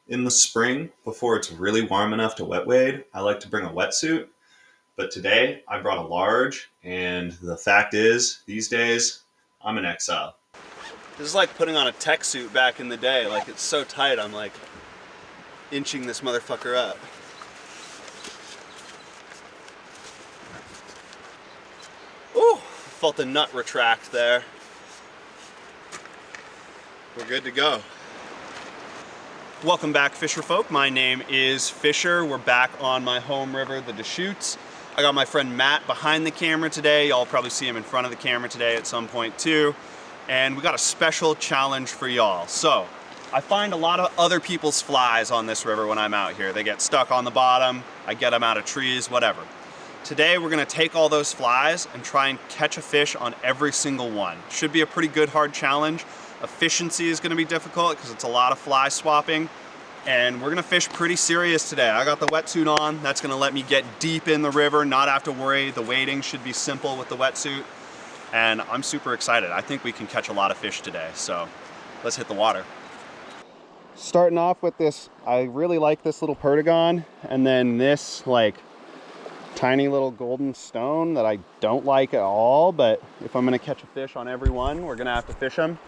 In the spring, before it's really warm enough to wet wade, I like to bring a wetsuit. But today, I brought a large, and the fact is, these days, I'm an XL. This is like putting on a tech suit back in the day. Like, it's so tight, I'm like inching this motherfucker up. Ooh, felt the nut retract there. We're good to go. Welcome back, Fisher folk. My name is Fisher. We're back on my home river, the Deschutes. I got my friend Matt behind the camera today. Y'all probably see him in front of the camera today at some point too. And we got a special challenge for y'all. So, I find a lot of other people's flies on this river when I'm out here. They get stuck on the bottom, I get them out of trees, whatever. Today we're gonna take all those flies and try and catch a fish on every single one. Should be a pretty good hard challenge. Efficiency is gonna be difficult because it's a lot of fly swapping. And we're gonna fish pretty serious today. I got the wetsuit on. That's gonna let me get deep in the river, not have to worry. The wading should be simple with the wetsuit. And I'm super excited. I think we can catch a lot of fish today. So let's hit the water. Starting off with this, I really like this little perdigon. And then this like tiny little golden stone that I don't like at all. But if I'm gonna catch a fish on every one, we're gonna have to fish them.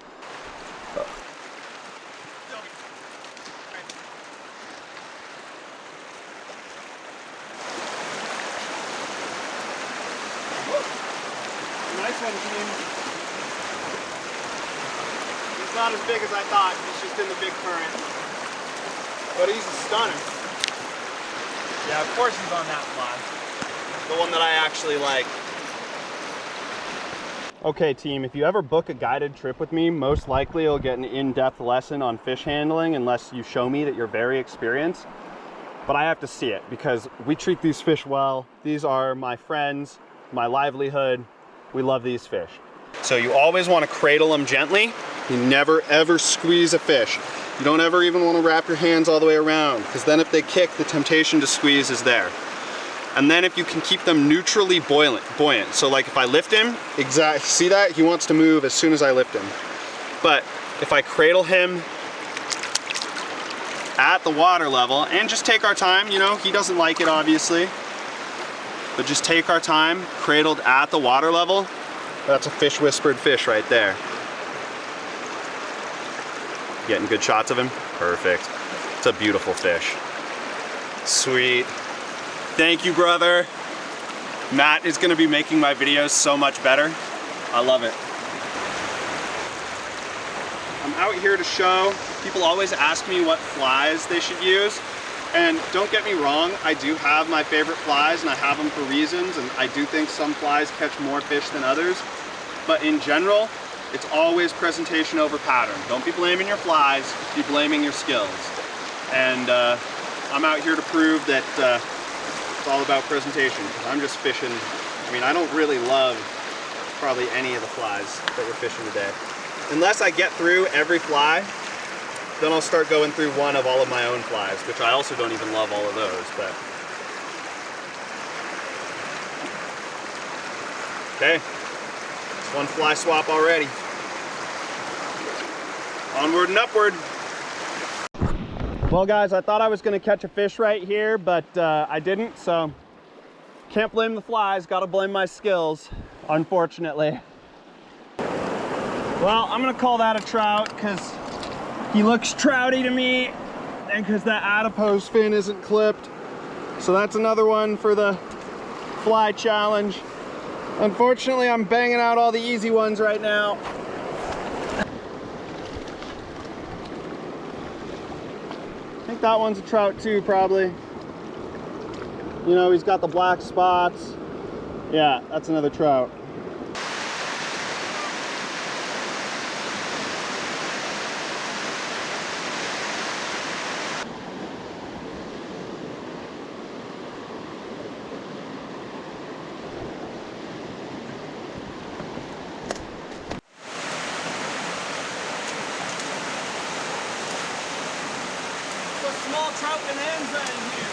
Nice one, team. He's not as big as I thought. He's just in the big current. But he's a stunner. Yeah, of course he's on that fly. The one that I actually like. Okay, team, if you ever book a guided trip with me, most likely you'll get an in-depth lesson on fish handling unless you show me that you're very experienced. But I have to see it because we treat these fish well. These are my friends, my livelihood. We love these fish. So you always want to cradle them gently. You never ever squeeze a fish. You don't ever even want to wrap your hands all the way around because then if they kick, the temptation to squeeze is there. And then if you can keep them neutrally buoyant. So like if I lift him, see that? He wants to move as soon as I lift him. But if I cradle him at the water level and just take our time, you know, he doesn't like it obviously, but just take our time, cradled at the water level, that's a fish whispered fish right there. Getting good shots of him? Perfect. It's a beautiful fish. Sweet. Thank you, brother. Matt is gonna be making my videos so much better. I love it. I'm out here to show. People always ask me what flies they should use. And don't get me wrong, I do have my favorite flies and I have them for reasons, and I do think some flies catch more fish than others. But in general, it's always presentation over pattern. Don't be blaming your flies, be blaming your skills. And I'm out here to prove that it's all about presentation. I'm just fishing. I mean, I don't really love probably any of the flies that we're fishing today. Unless I get through every fly, then I'll start going through one of all of my own flies, which I also don't even love all of those, but. Okay, it's one fly swap already. Onward and upward. Well guys, I thought I was gonna catch a fish right here, but I didn't, so can't blame the flies, gotta blame my skills, unfortunately. Well, I'm gonna call that a trout because he looks trouty to me, and because that adipose fin isn't clipped. So that's another one for the fly challenge. Unfortunately, I'm banging out all the easy ones right now. I think that one's a trout too, probably. You know, he's got the black spots. Yeah, that's another trout. Small trout bonanza in here.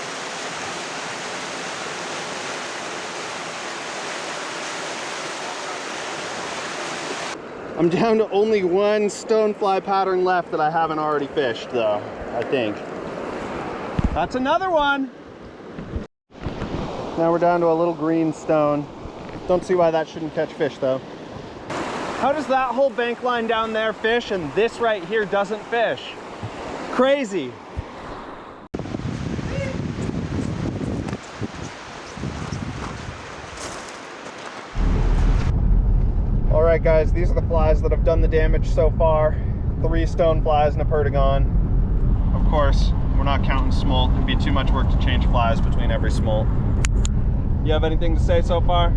I'm down to only one stonefly pattern left that I haven't already fished though, I think. That's another one. Now we're down to a little green stone. Don't see why that shouldn't catch fish though. How does that whole bank line down there fish and this right here doesn't fish? Crazy. All right guys, these are the flies that have done the damage so far. 3 stone flies and a perdigon. Of course, we're not counting smolt. It'd be too much work to change flies between every smolt. You have anything to say so far?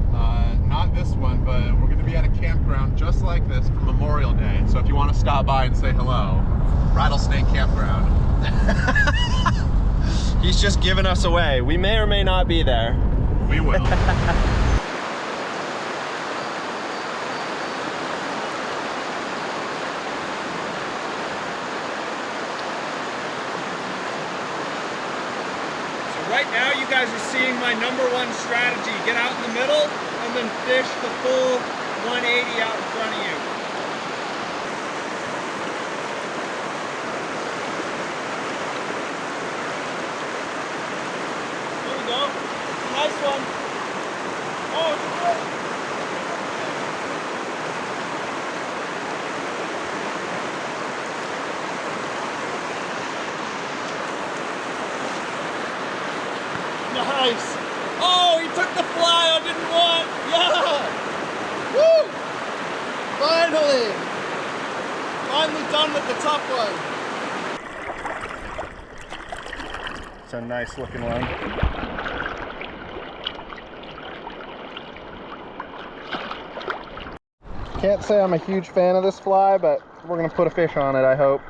Not this one, but we're going to be at a campground just like this for Memorial Day. So if you want to stop by and say hello, Rattlesnake Campground. He's just giving us away. We may or may not be there. We will. Right now, you guys are seeing my #1 strategy. Get out in the middle and then fish the full 180 out in front of you. There we go. Nice one. Oh, it's good. Nice. Oh, he took the fly I didn't want. Yeah. Woo. Finally done with the tough one. It's a nice looking one. Can't say I'm a huge fan of this fly, but we're gonna put a fish on it, I hope.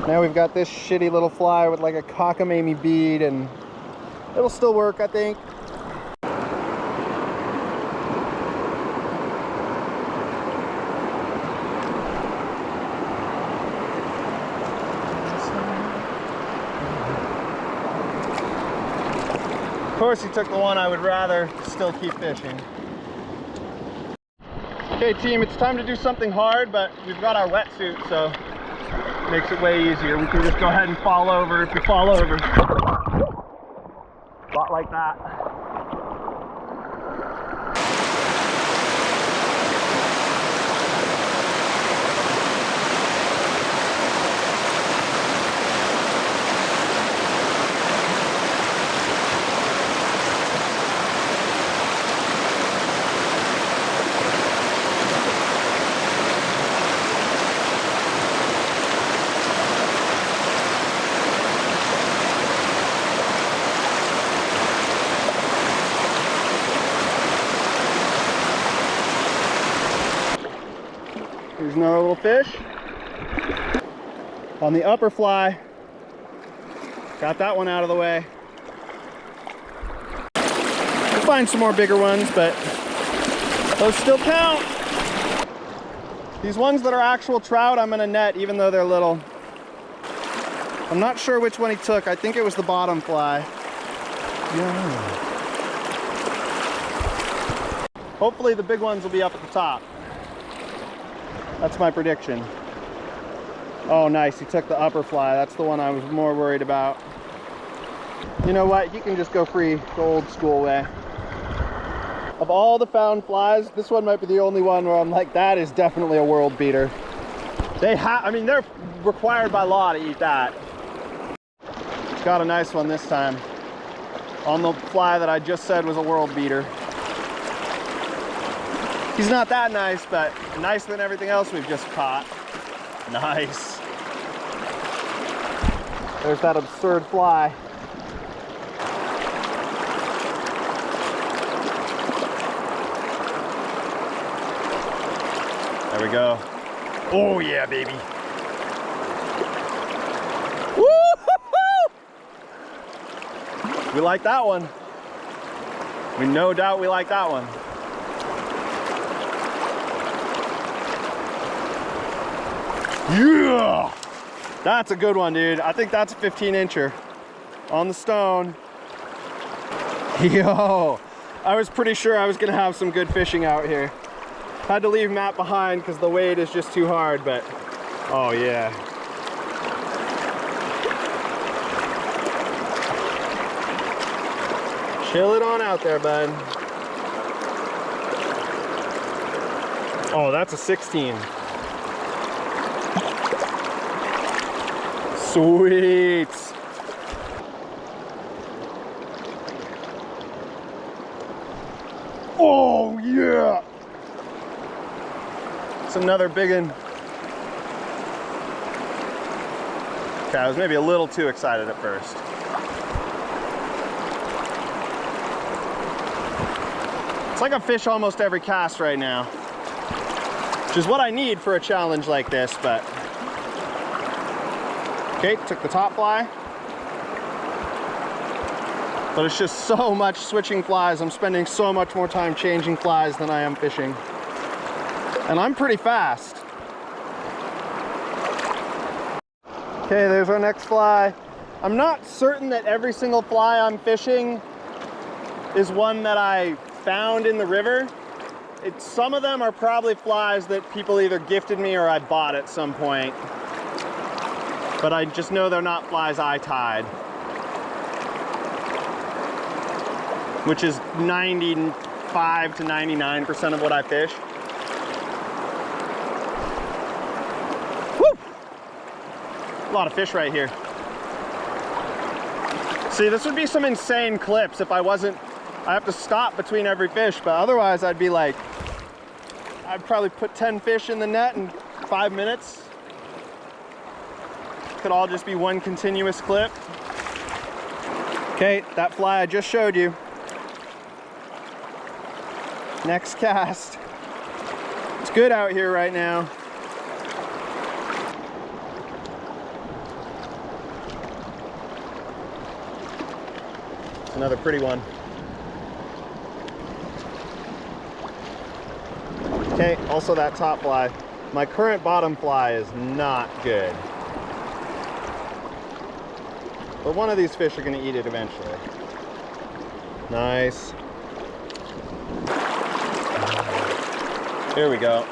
Now we've got this shitty little fly with like a cockamamie bead, and it'll still work, I think. Of course, he took the one I would rather still keep fishing. Okay, team, it's time to do something hard, but we've got our wetsuit, so makes it way easier. We can just go ahead and fall over if we fall over. A lot like that. Here's another little fish. On the upper fly. Got that one out of the way. We'll find some more bigger ones, but those still count. These ones that are actual trout, I'm gonna net even though they're little. I'm not sure which one he took. I think it was the bottom fly. Yeah. Hopefully the big ones will be up at the top. That's my prediction. Oh, nice. He took the upper fly. That's the one I was more worried about. You know what? He can just go free the old school way. Of all the found flies, this one might be the only one where I'm like, that is definitely a world beater. I mean, they're required by law to eat that. Got a nice one this time. On the fly that I just said was a world beater. He's not that nice, but nicer than everything else we've just caught. Nice. There's that absurd fly. There we go. Oh yeah, baby. Woo-hoo-hoo! We like that one. We no doubt we like that one. Yeah! That's a good one, dude. I think that's a 15-incher on the stone. Yo, I was pretty sure I was gonna have some good fishing out here. Had to leave Matt behind because the weight is just too hard, but oh yeah. Chill it on out there, bud. Oh, that's a 16. Sweet. Oh yeah. It's another big one. Okay, I was maybe a little too excited at first. It's like a fish almost every cast right now, which is what I need for a challenge like this, but. Okay, took the top fly. But it's just so much switching flies. I'm spending so much more time changing flies than I am fishing. And I'm pretty fast. Okay, there's our next fly. I'm not certain that every single fly I'm fishing is one that I found in the river. Some of them are probably flies that people either gifted me or I bought at some point. But I just know they're not flies I tied. Which is 95 to 99% of what I fish. Woo! A lot of fish right here. See, this would be some insane clips if I have to stop between every fish, but otherwise I'd be like, I'd probably put 10 fish in the net in 5 minutes. Could all just be one continuous clip. Okay, that fly I just showed you. Next cast. It's good out here right now. It's another pretty one. Okay, also that top fly. My current bottom fly is not good. But one of these fish are gonna eat it eventually. Nice. Here we go.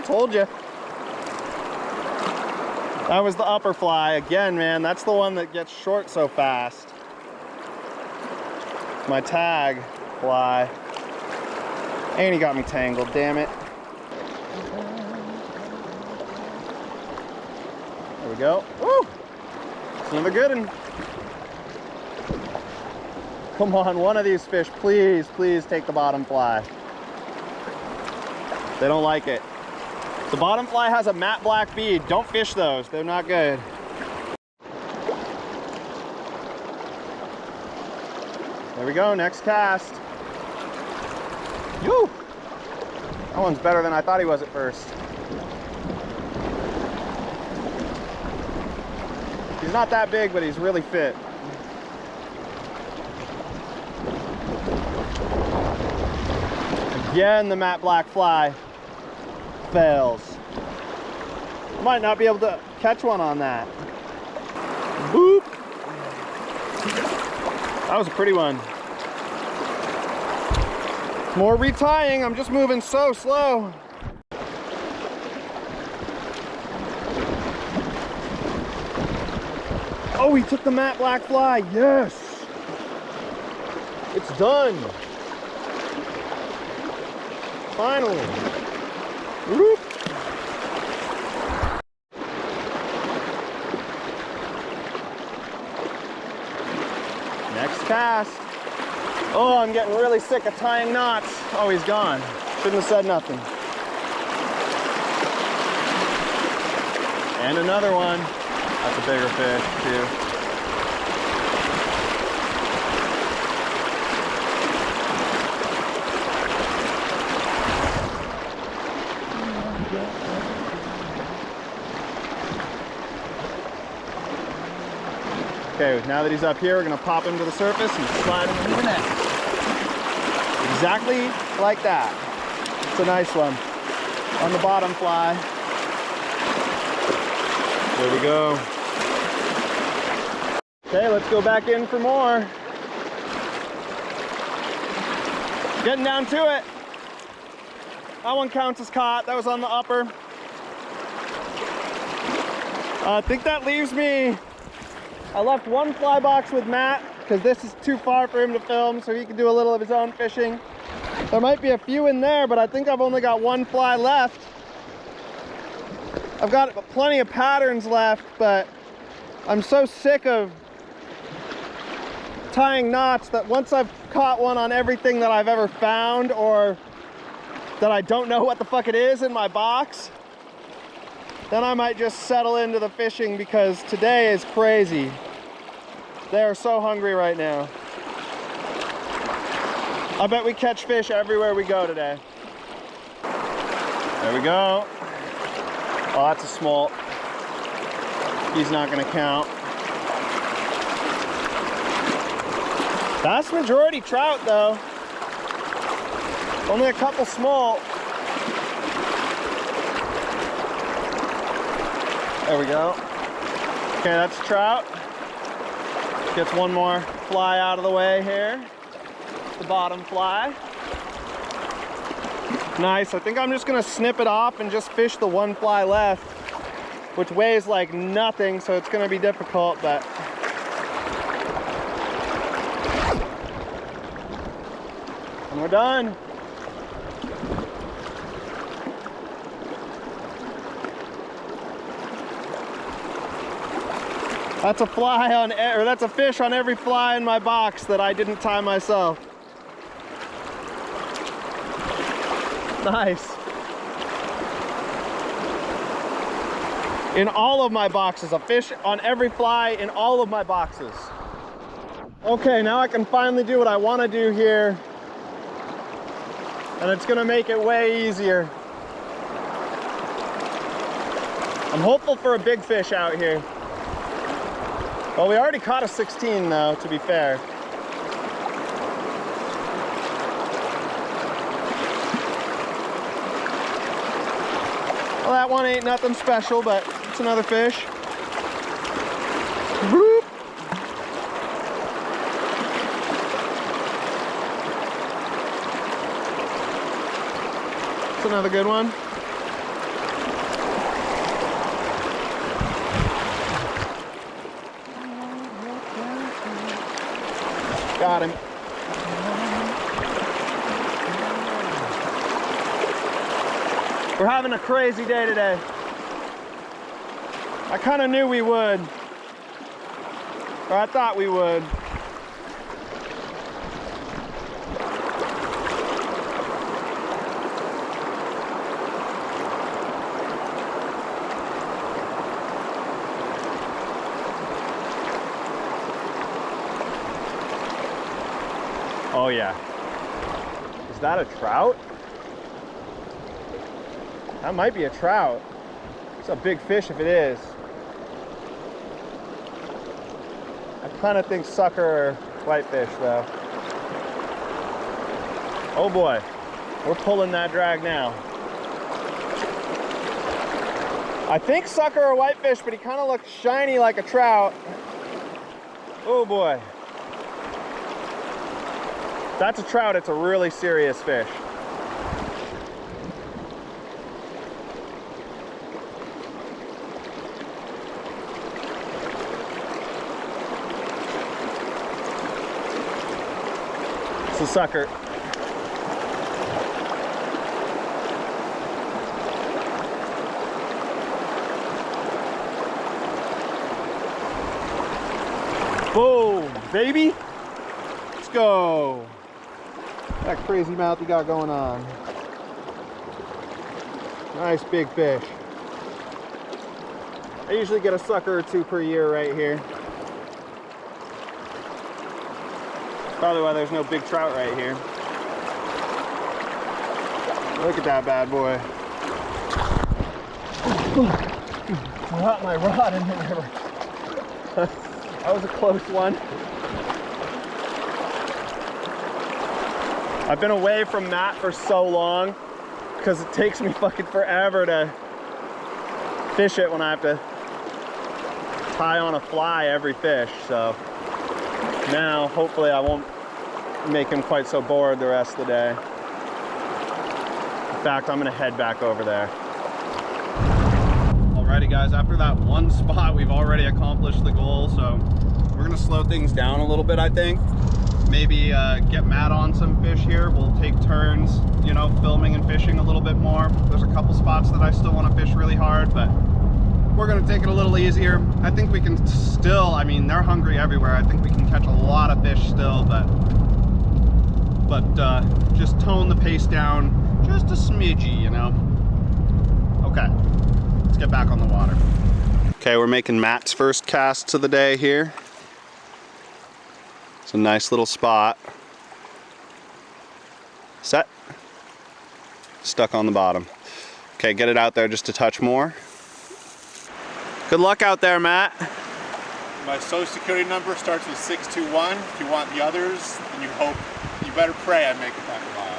Told you. That was the upper fly. Again, man, that's the one that gets short so fast. My tag fly. And he got me tangled, damn it. There we go. Woo! It's another good one. Come on, one of these fish, please, please take the bottom fly. They don't like it. The bottom fly has a matte black bead. Don't fish those, they're not good. There we go, next cast. Yoo! That one's better than I thought he was at first. He's not that big, but he's really fit. Again, the matte black fly fails. Might not be able to catch one on that. Boop! That was a pretty one. More retying, I'm just moving so slow. Oh, he took the matte black fly, yes! It's done. Finally. Whoop. Next cast. Oh, I'm getting really sick of tying knots. Oh, he's gone. Shouldn't have said nothing. And another one. That's a bigger fish, too. Okay, now that he's up here, we're gonna pop him to the surface and slide him into the net. Exactly like that. It's a nice one. on the bottom fly. There we go. Okay, let's go back in for more. Getting down to it. That one counts as caught. That was on the upper. I think that leaves me, I left one fly box with Matt because this is too far for him to film, so he can do a little of his own fishing. There might be a few in there, but I think I've only got one fly left. I've got plenty of patterns left, but I'm so sick of tying knots that once I've caught one on everything that I've ever found, or that I don't know what the fuck it is in my box, then I might just settle into the fishing, because today is crazy. They are so hungry right now. I bet we catch fish everywhere we go today. There we go. Oh, that's a smolt. He's not gonna count. Vast majority trout though. Only a couple smolt. There we go. Okay, that's trout. Gets one more fly out of the way here. The bottom fly. Nice. I think I'm just gonna snip it off and just fish the one fly left, which weighs like nothing, so it's gonna be difficult, but and we're done. That's a fly on, or that's a fish on every fly in my box that I didn't tie myself. Nice. In all of my boxes, a fish on every fly in all of my boxes. Okay, now I can finally do what I want to do here, and it's gonna make it way easier. I'm hopeful for a big fish out here. Well, we already caught a 16 though, to be fair. Well, that one ain't nothing special, but it's another fish. Whoop. It's another good one. Got him. We're having a crazy day today. I kind of knew we would. Or I thought we would. Oh yeah. Is that a trout? That might be a trout. It's a big fish if it is. I kind of think sucker or whitefish though. Oh boy, we're pulling that drag now. I think sucker or whitefish, but he kind of looks shiny like a trout. Oh boy. That's a trout. It's a really serious fish. It's a sucker. Boom, baby. Let's go. That crazy mouth you got going on. Nice big fish. I usually get a sucker or two per year right here. Probably why there's no big trout right here. Look at that bad boy. I got my rod in the river. That was a close one. I've been away from Matt for so long. because it takes me fucking forever to fish it when I have to tie on a fly every fish. So now hopefully I won't make him quite so bored the rest of the day. In fact, I'm gonna head back over there. Alrighty guys, after that one spot, we've already accomplished the goal, so we're gonna slow things down a little bit, I think. Maybe get Matt on some fish here. We'll take turns, you know, filming and fishing a little bit more. There's a couple spots that I still want to fish really hard, but we're gonna take it a little easier. I think we can still, I mean, they're hungry everywhere. I think we can catch a lot of fish still, but just tone the pace down just a smidgy, you know? Okay, let's get back on the water. Okay, we're making Matt's first cast of the day here. It's a nice little spot. Set. Stuck on the bottom. Okay, get it out there just a touch more. Good luck out there, Matt. My social security number starts with 621. If you want the others, then you better pray I make it back alive.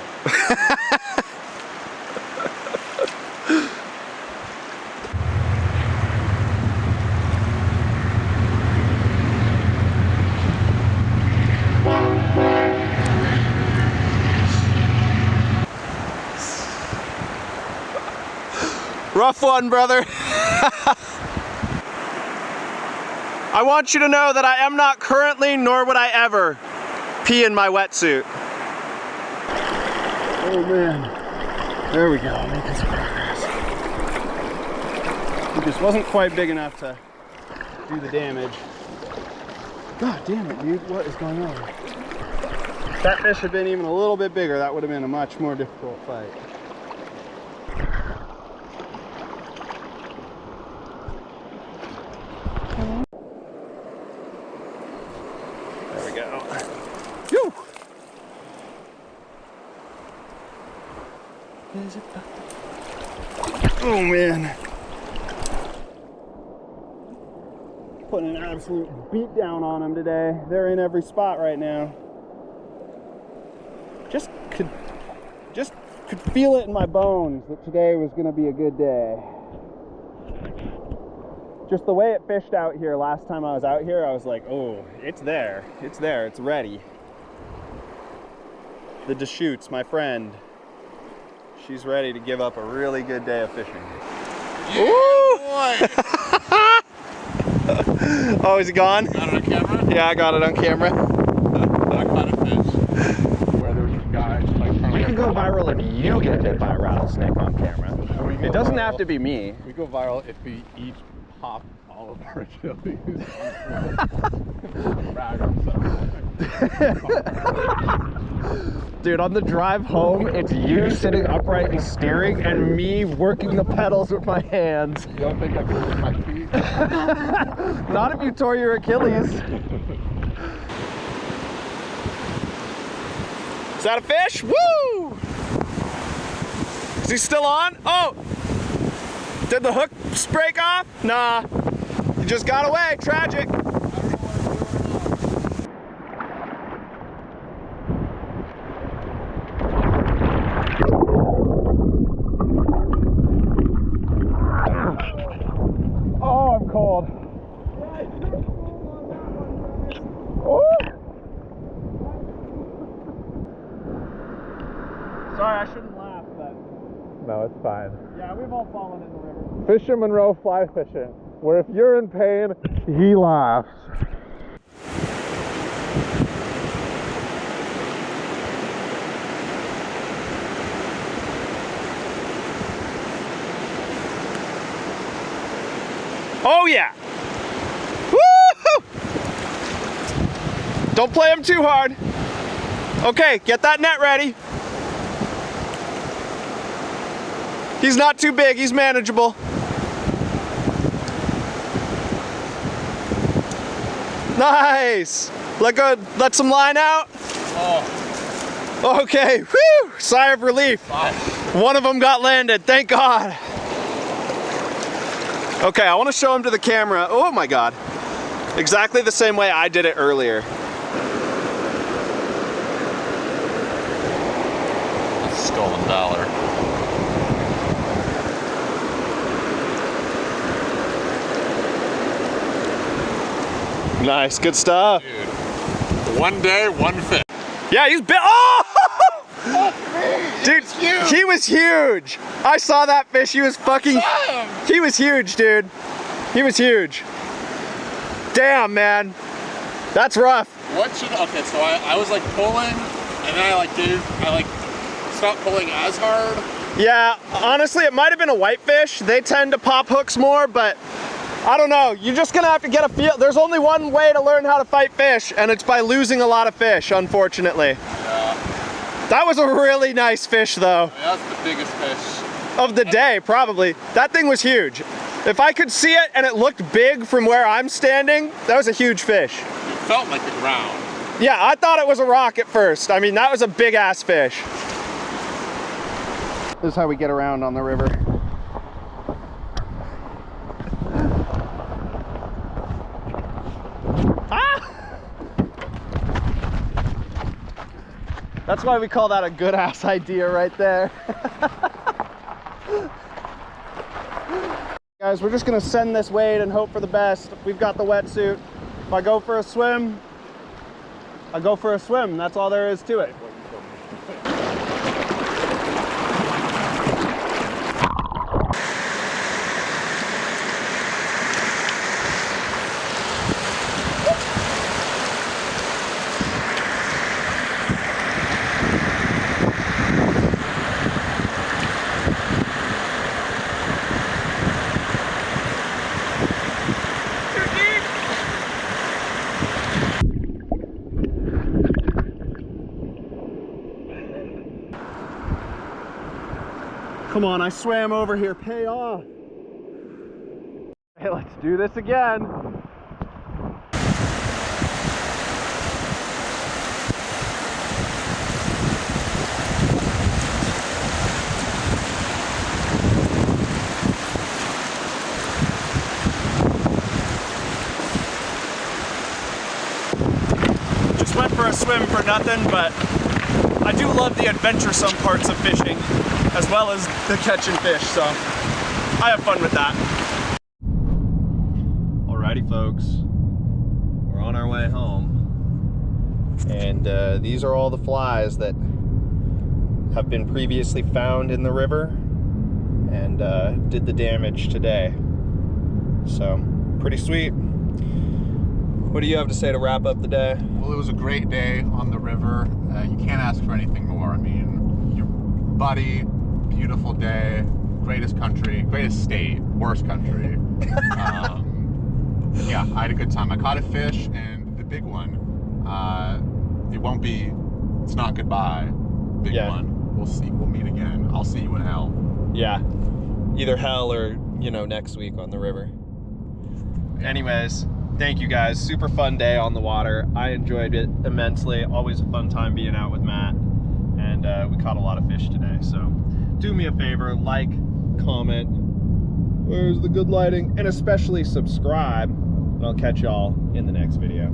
Rough one, brother. I want you to know that I am not currently, nor would I ever, pee in my wetsuit. Oh man, there we go, making some progress. It just wasn't quite big enough to do the damage. God damn it, dude, what is going on? If that fish had been even a little bit bigger, that would have been a much more difficult fight. There we go. Phew! Oh man. Putting an absolute beat down on them today. They're in every spot right now. Just could feel it in my bones that today was gonna be a good day. Just the way it fished out here last time I was out here, I was like, oh, it's there, it's ready. The Deschutes, my friend, she's ready to give up a really good day of fishing. Yeah, boy! Oh, is he gone? Got it on camera? Yeah, I got it on camera. I caught a fish. Where there was a guy like We can go viral if you get hit by a rattlesnake on camera. It doesn't have to be me. We go viral if we each pop all of our chilies. Rag or something. Dude, on the drive home, it's you sitting upright and steering and me working the pedals with my hands. You don't think I can use my feet? Not if you tore your Achilles. Is that a fish? Woo! Is he still on? Oh! Did the hook break off? Nah. He just got away. Tragic. Oh, I'm cold. Oh. Sorry, I shouldn't laugh, but No, it's fine. yeah, we've all fallen in the river. Fisher Monroe fly fishing, where if you're in pain, he laughs. Oh yeah! Woo-hoo! Don't play him too hard. Okay, get that net ready. He's not too big, he's manageable. Nice! Let some line out. Oh, Okay, whew! Sigh of relief. fine. One of them got landed, thank God. Okay, I want to show him to the camera. Oh my God. Exactly the same way I did it earlier. Stolen dollar. Nice, good stuff. Dude, one day, one fish. Yeah, he's big. Oh! Dude, he was huge. I saw that fish. He was fucking. He was huge, dude. He was huge. Damn, man. That's rough. What should, okay, so I was like pulling, and then I stopped pulling as hard. Yeah, honestly, it might have been a whitefish. They tend to pop hooks more, but I don't know. You're just gonna have to get a feel. There's only one way to learn how to fight fish, and it's by losing a lot of fish, unfortunately. Yeah. That was a really nice fish, though. I mean, that's the biggest fish Of the day, probably. That thing was huge. If I could see it and it looked big from where I'm standing, that was a huge fish. It felt like the ground. Yeah, I thought it was a rock at first. I mean, that was a big ass fish. This is how we get around on the river. Ah! That's why we call that a good ass idea right there. Guys, we're just gonna send this wade and hope for the best. We've got the wetsuit. If I go for a swim, I go for a swim. That's all there is to it. Come on, I swam over here, pay off. Hey, let's do this again. Just went for a swim for nothing, but I do love the adventuresome parts of fishing, as well as the catching fish, so I have fun with that. Alrighty, folks, we're on our way home, and these are all the flies that have been previously found in the river and did the damage today. So, pretty sweet. What do you have to say to wrap up the day? Well, it was a great day on the river. You can't ask for anything more. I mean, your buddy, beautiful day, greatest country, greatest state, worst country. Yeah, I had a good time. I caught a fish, and the big one, it's not goodbye. Big one. We'll see. We'll meet again. I'll see you in hell. Yeah, either hell or, you know, next week on the river. Anyways, thank you guys. Super fun day on the water. I enjoyed it immensely. Always a fun time being out with Matt. And we caught a lot of fish today. So do me a favor, like, comment, where's the good lighting, and especially subscribe. And I'll catch y'all in the next video.